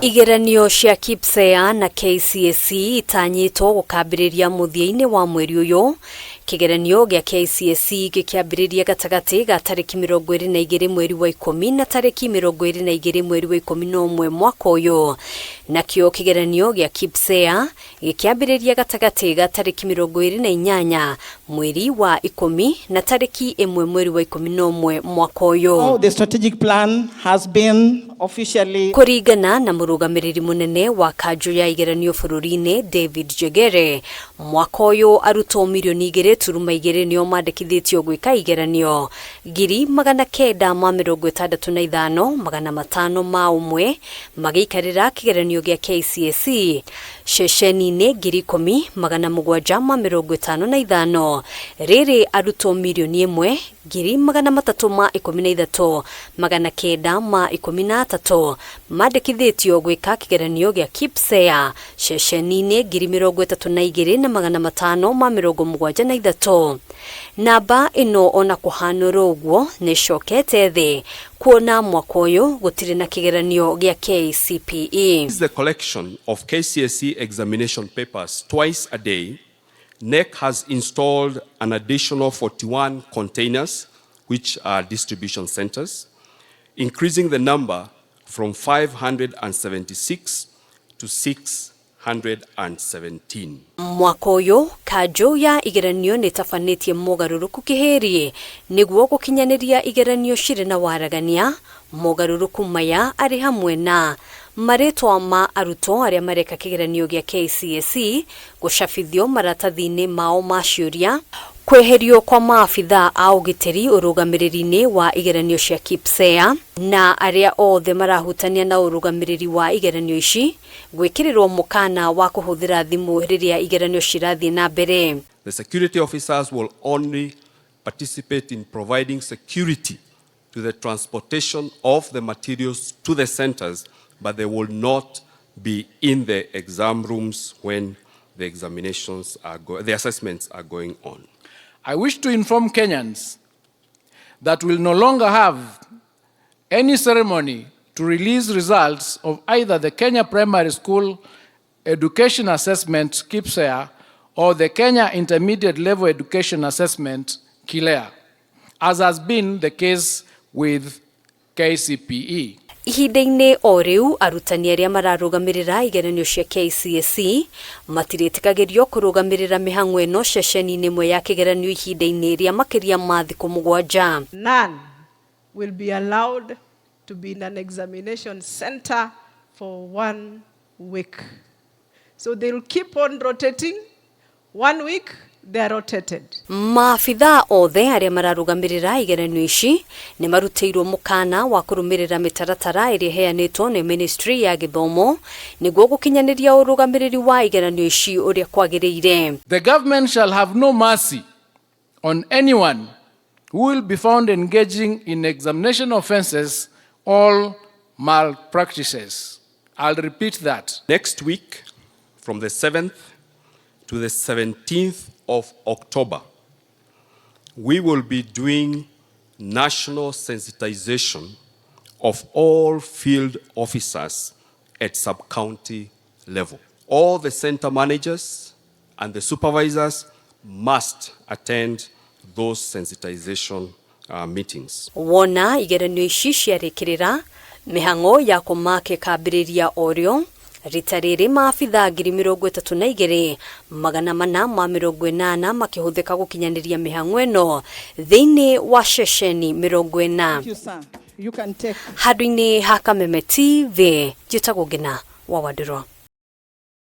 Igeranio cia KPSEA na KCSE itanyitwo gukambiriria muthia-ini wa mweri uyu. Kigeranio gya KCSE gikiambiriria gatagati ga tariki 22 mweri wa 10 na tariki 22 mweri wa 11 mwaka uyu. Nakio kigeranio gya KPSEA gikiambiriria gatagati ga tariki 28 mweri wa 10 na tariki 1 mweri wa 11 mwaka uyu. The strategic plan has been officially kuringana na murugamiriri munene wa KANJU ya igeranio bururi-ini David Njegere, mwaka uyu arutwo milioni 2.2 nio mandikithitio gwika igeranio 965,500 ma umwe magikarira kigeranio gya KCSE CECENI-INI 10,755 riri arutwo milioni 1,313,913 mandikithitio gwika kigeranio gya KPSEA CECENI-INI 32,573 namba ino ona kuhanura uguo ni shokete thi kuona mwaka uyu gutiri na kigeranio gya KCPE. This is the collection of KCSE examination papers twice a day. NEC has installed an additional 41 containers, which are distribution centers, increasing the number from 576 to 617. Mwaka uyu KANJU ya igeranio nitafanitie MOGARURUKU KIHIRI niguo gukinyaniria igeranio shiri na waragania. MOGARURUKU maya ari hamwe na maretwa ma arutwo aria mareka kigeranio gya KCSE gucabithio maratathi-ini mao ma ciuria, kweherio kwa maabithaa a UGITIRI urugamiriri-ini wa igeranio cia KPSEA na aria othe marahutania na urugamiriri wa igeranio ici gwikirirwo mukana wa kuhuthira thimu riria igeranio cirathie na mbere. The security officers will only participate in providing security to the transportation of the materials to the centers, but they will not be in the exam rooms when the examinations are the assessments are going on. I wish to inform Kenyans that we'll no longer have any ceremony to release results of either the Kenya Primary School Education Assessment KPSEA or the Kenya Intermediate Level Education Assessment KIRIA, as has been the case with KCPE. Ihinda-ini o riu arutani aria mararugamirira igeranio cia KCSE matiritigagirio kurugamirira mihang'o ino CECENI-INI imwe ya kigeranio ihinda-ini ria makiria ma thiku 7. None will be allowed to be in an examination center for 1 week. So they'll keep on rotating. 1 week they are rotated. Maabithaa othe aria mararugamirira igeranio ici ni marutiirwo mukana wa kurumirira mitaratara iria heanitwo ni Ministry ya Githomo niguo gukinyaniria urugamiriri wa igeranio ici uria kwagiriire. The government shall have no mercy on anyone who will be found engaging in examination offenses or malpractices. I'll repeat that. Next week, from the 7th to the 17th of October, we will be doing national sensitization of all field officers at sub-county level. All the center managers and the supervisors must attend those sensitization meetings. Wona igeranio ici ciarikirira mihang'o ya kumake kambiriria orio rita riri maabithaa 32,480 makihuthika gukinyaniria mihang'o ino thiini wa CECENI 40. Handũ-inĩ ha Kameme TV, njĩtagwo Ngina wa Wandĩrwo.